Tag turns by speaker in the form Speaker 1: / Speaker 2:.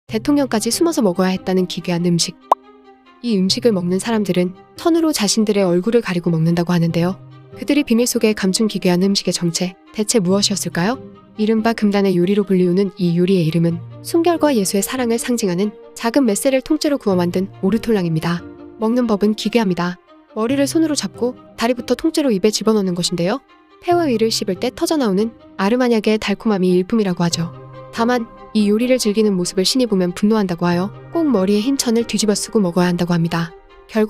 Speaker 1: 대통령까지 숨어서 먹어야 했다는 기괴한 음식. 이 음식을 먹는 사람들은 손으로 자신들의 얼굴을 가리고 먹는다고 하는데요. 그들이 비밀 속에 감춘 기괴한 음식의 정체, 대체 무엇이었을까요? 이른바 금단의 요리로 불리우는 이 요리의 이름은 순결과 예수의 사랑을 상징하는 작은 메세를 통째로 구워 만든 오르톨랑입니다. 먹는 법은 기괴합니다. 머리를 손으로 잡고 다리부터 통째로 입에 집어넣는 것인데요. 폐와 위를 씹을 때 터져나오는 아르마니아계의 달콤함이 일품이라고 하죠. 다만 이 요리를 즐기는 모습을 신이 보면 분노한다고 하여 꼭 머리에 흰 천을 뒤집어 쓰고 먹어야 한다고 합니다. 결국